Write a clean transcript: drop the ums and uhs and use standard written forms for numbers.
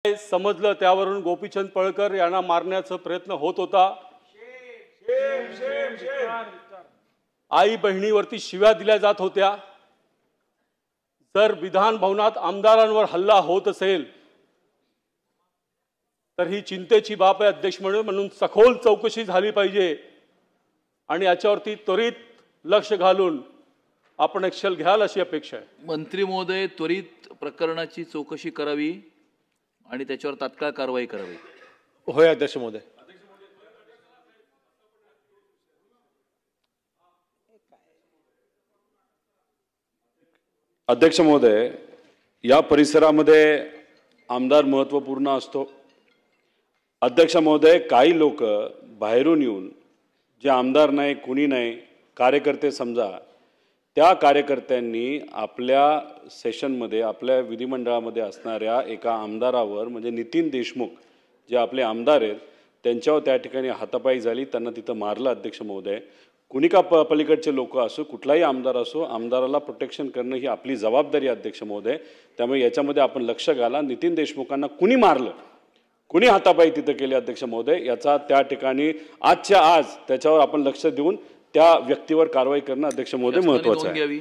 समजलं त्यावरून गोपीचंद पळकर यांना मारण्याचा प्रयत्न होत होता। आई बहिणीवरती शिव्या दिल्या जात होत्या। जर विधान भवनात आमदारांवर हल्ला होत असेल तर ही चिंतेची बाब आहे। अध्यक्ष म्हणून सखोल चौकशी झाली पाहिजे आणि याच्यावरती त्वरित लक्ष घालून आपण ॲक्शन घ्याल अशी अपेक्षा आहे। मंत्री महोदय, त्वरित प्रकरणाची चौकशी करावी आणि त्याच्यावर तात्काळ कारवाई करावी। होय अध्यक्ष महोदय। अध्यक्ष महोदय, या परिसरामध्ये आमदार महत्त्वपूर्ण असतो। अध्यक्ष महोदय, काही लोक बाहेरून येऊन जे आमदार नाही कुणी नाही कार्यकर्ते समजा, त्या कार्यकर्त्यांनी आपल्या सेशनमध्ये आपल्या विधिमंडळामध्ये असणाऱ्या एका आमदारावर म्हणजे नितीन देशमुख जे आपले आमदार आहेत त्यांच्यावर त्या ठिकाणी हातापाई झाली, त्यांना तिथं मारलं। अध्यक्ष महोदय, कुणी का पलीकडचे लोक असो, कुठलाही आमदार असो, आमदाराला प्रोटेक्शन करणं ही आपली जबाबदारी आहे अध्यक्ष महोदय। त्यामुळे याच्यामध्ये आपण लक्ष घाला। नितीन देशमुखांना कुणी मारलं, कुणी हातापाई तिथं केले अध्यक्ष महोदय, याचा त्या ठिकाणी आजच्या आज त्याच्यावर आपण लक्ष देऊन त्या व्यक्तीवर कारवाई करणं अध्यक्ष महोदय महत्त्वाचं आहे।